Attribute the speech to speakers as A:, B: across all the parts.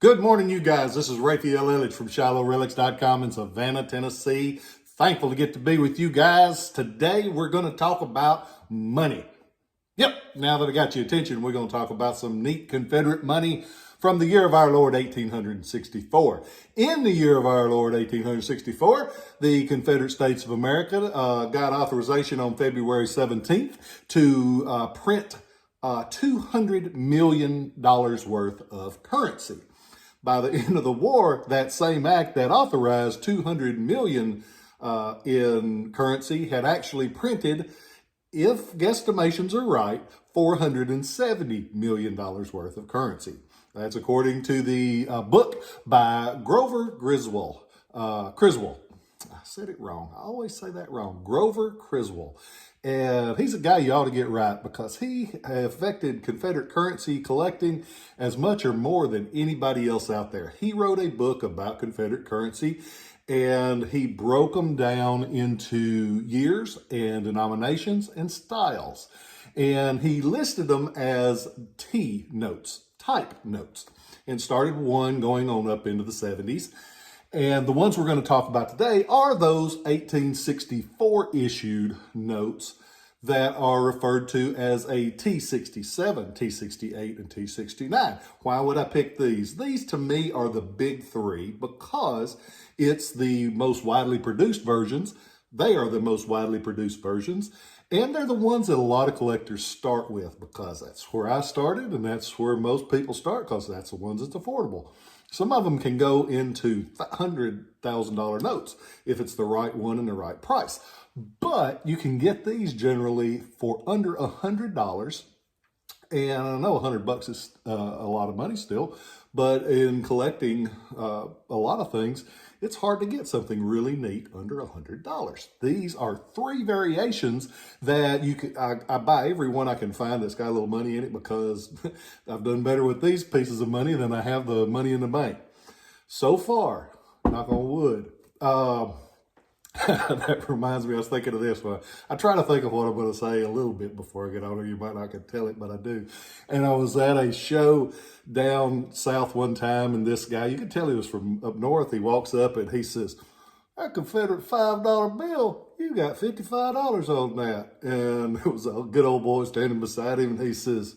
A: Good morning, you guys. This is Rafael Eledge from Relics.com in Savannah, Tennessee. Thankful to get to be with you guys. Today, we're going to talk about money. Yep, now that I got your attention, we're going to talk about some neat Confederate money from the year of our Lord, 1864. In the year of our Lord, 1864, the Confederate States of America got authorization on February 17th to print $200 million worth of currency. By the end of the war, that same act that authorized $200 million in currency had actually printed, if guesstimations are right, $470 million worth of currency. That's according to the book by Grover Criswell. I said it wrong. I always say that wrong. Grover Criswell. And he's a guy you ought to get right because he affected Confederate currency collecting as much or more than anybody else out there. He wrote a book about Confederate currency and he broke them down into years and denominations and styles. And he listed them as T notes, type notes, and started one going on up into the 70s. And the ones we're going to talk about today are those 1864 issued notes that are referred to as a T67, T68, and T69. Why would I pick these? These to me are the big three because it's the most widely produced versions. They are the most widely produced versions. And they're the ones that a lot of collectors start with because that's where I started and that's where most people start because that's the ones that's affordable. Some of them can go into $100,000 notes if it's the right one and the right price. But you can get these generally for under $100. And I know $100 is a lot of money still, but in collecting a lot of things, it's hard to get something really neat under $100. These are three variations that you can. I buy every one I can find that's got a little money in it because I've done better with these pieces of money than I have the money in the bank. So far, knock on wood. That reminds me, I was thinking of this one. I try to think of what I'm going to say a little bit before I get on. You might not can tell it, but I do. And I was at a show down south one time, and this guy, you can tell he was from up north. He walks up and he says, "That Confederate $5 bill, you got $55 on that." And it was a good old boy standing beside him, and he says,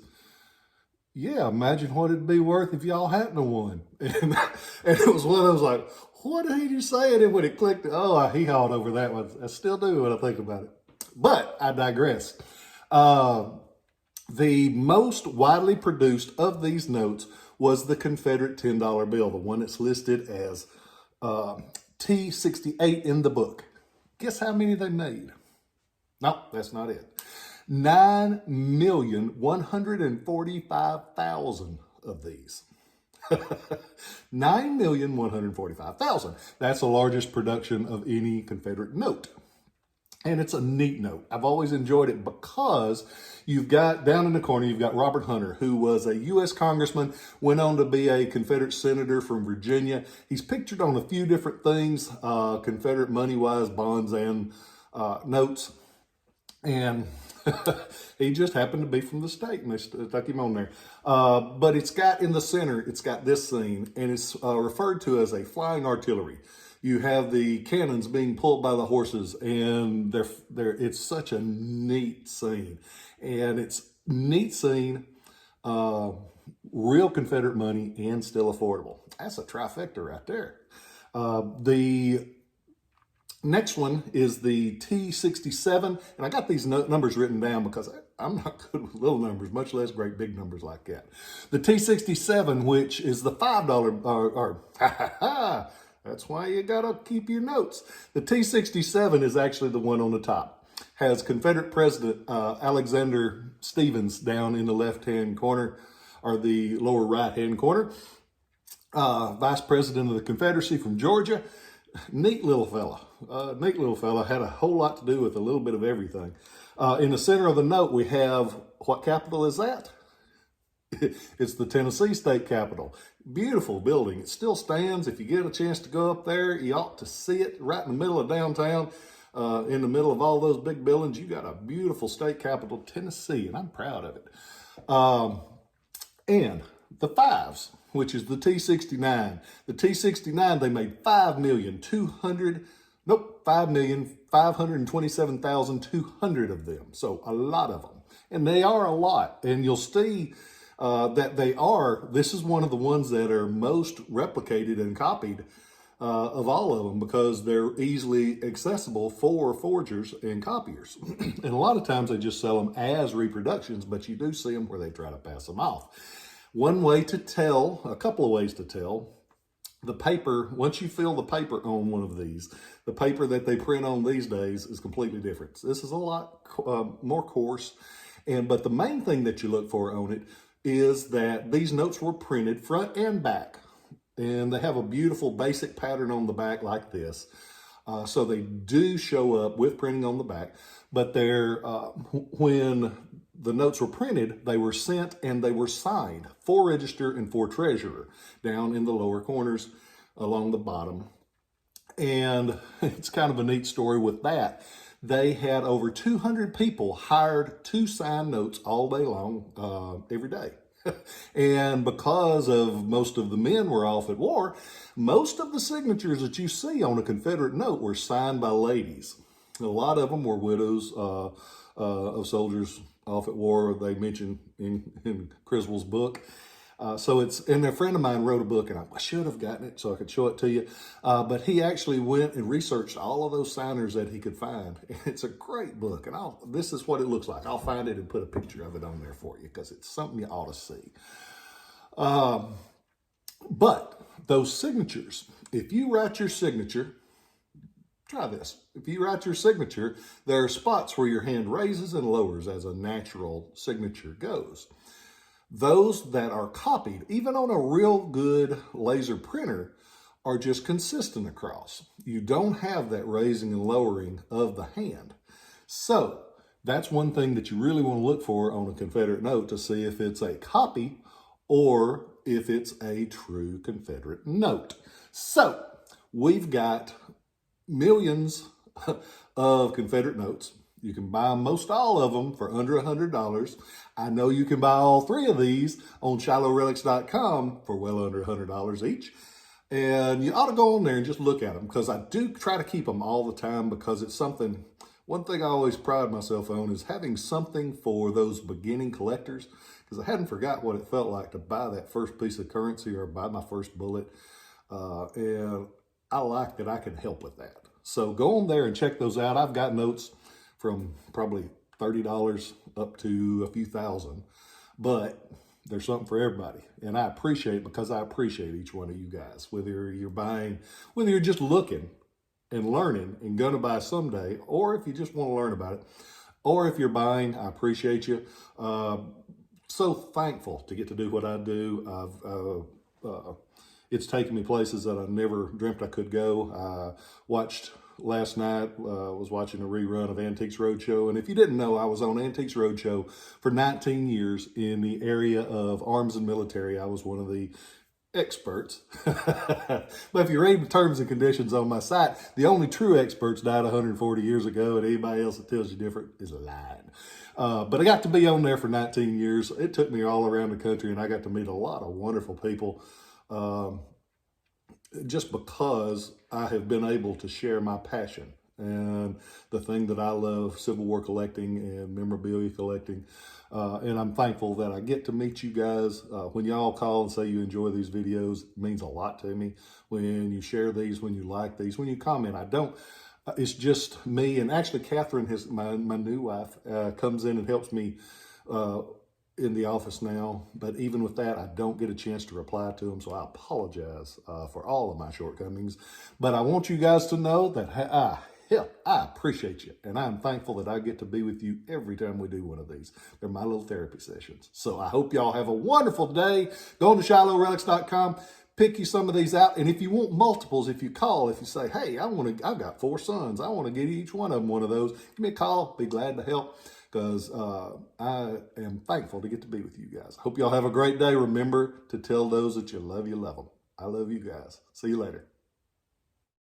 A: "Yeah, imagine what it'd be worth if y'all hadn't won." And it was one of those like, what did he just say? And then when it clicked, oh, I hee-hawed over that one. I still do when I think about it. But I digress. The most widely produced of these notes was the Confederate $10 bill, the one that's listed as T68 in the book. Guess how many they made? No, that's not it. 9,145,000 of these. 9,145,000. That's the largest production of any Confederate note. And it's a neat note. I've always enjoyed it because you've got, down in the corner, you've got Robert Hunter, who was a U.S. congressman, went on to be a Confederate senator from Virginia. He's pictured on a few different things, Confederate money-wise, bonds and notes. And he just happened to be from the state, and they stuck him on there. But it's got in the center, it's got this scene, and it's referred to as a flying artillery. You have the cannons being pulled by the horses, and it's such a neat scene. And it's neat scene, real Confederate money, and still affordable. That's a trifecta right there. The next one is the T67, and I got these numbers written down because I'm not good with little numbers, much less great big numbers like that. The T67, which is the $5, that's why you gotta keep your notes. The T67 is actually the one on the top. Has Confederate President Alexander Stephens down in the left-hand corner, or the lower right-hand corner. Vice President of the Confederacy from Georgia. Neat little fella. Had a whole lot to do with a little bit of everything. In the center of the note, we have, what capital is that? It's the Tennessee State Capitol. Beautiful building. It still stands. If you get a chance to go up there, you ought to see it right in the middle of downtown. In the middle of all those big buildings, you got a beautiful state capital, Tennessee, and I'm proud of it. And the fives, which is the T69. The T69, they made 5,527,200 of them. So a lot of them. And they are a lot. And you'll see that this is one of the ones that are most replicated and copied of all of them, because they're easily accessible for forgers and copiers. And a lot of times they just sell them as reproductions, but you do see them where they try to pass them off. One way to tell, a couple of ways to tell, the paper, once you feel the paper on one of these, the paper that they print on these days is completely different. This is a lot more coarse, but the main thing that you look for on it is that these notes were printed front and back, and they have a beautiful basic pattern on the back like this. So they do show up with printing on the back, but they're, when the notes were printed, they were sent and they were signed for register and for treasurer down in the lower corners along the bottom. And it's kind of a neat story with that. They had over 200 people hired to sign notes all day long, every day. And because of most of the men were off at war, most of the signatures that you see on a Confederate note were signed by ladies. A lot of them were widows of soldiers off at war. They mentioned in Criswell's book. And a friend of mine wrote a book, and I should have gotten it so I could show it to you. But he actually went and researched all of those signers that he could find. It's a great book, and this is what it looks like. I'll find it and put a picture of it on there for you, because it's something you ought to see. But those signatures, if you write your signature, try this. If you write your signature, there are spots where your hand raises and lowers as a natural signature goes. Those that are copied, even on a real good laser printer, are just consistent across. You don't have that raising and lowering of the hand. So that's one thing that you really want to look for on a Confederate note, to see if it's a copy or if it's a true Confederate note. So we've got millions of Confederate notes. You can buy most all of them for under $100. I know you can buy all three of these on ShilohRelics.com for well under $100 each. And you ought to go on there and just look at them, because I do try to keep them all the time, because it's something, one thing I always pride myself on is having something for those beginning collectors, because I hadn't forgot what it felt like to buy that first piece of currency or buy my first bullet. And I like that I can help with that. So go on there and check those out. I've got notes from probably $30 up to a few thousand, but there's something for everybody. And I appreciate it, because I appreciate each one of you guys, whether you're buying, whether you're just looking and learning and gonna buy someday, or if you just want to learn about it, or if you're buying, I appreciate you. So thankful to get to do what I do. It's taken me places that I never dreamt I could go. Watched last night, was watching a rerun of Antiques Roadshow. And if you didn't know, I was on Antiques Roadshow for 19 years in the area of arms and military. I was one of the experts. But if you read the terms and conditions on my site, the only true experts died 140 years ago, and anybody else that tells you different is lying. But I got to be on there for 19 years. It took me all around the country, and I got to meet a lot of wonderful people. Just because I have been able to share my passion and the thing that I love, Civil War collecting and memorabilia collecting. And I'm thankful that I get to meet you guys. When y'all call and say you enjoy these videos, it means a lot to me. When you share these, when you like these, when you comment, it's just me. And actually Catherine, my new wife, comes in and helps me in the office now, but even with that, I don't get a chance to reply to them, so I apologize for all of my shortcomings. But I want you guys to know that I appreciate you, and I'm thankful that I get to be with you every time we do one of these. They're my little therapy sessions. So I hope y'all have a wonderful day. Go on to ShilohRelics.com, pick you some of these out, and if you want multiples, if you call, if you say, hey, I've got 4 sons, I want to get each one of them one of those, give me a call, be glad to help. Because I am thankful to get to be with you guys. Hope y'all have a great day. Remember to tell those that you love them. I love you guys. See you later.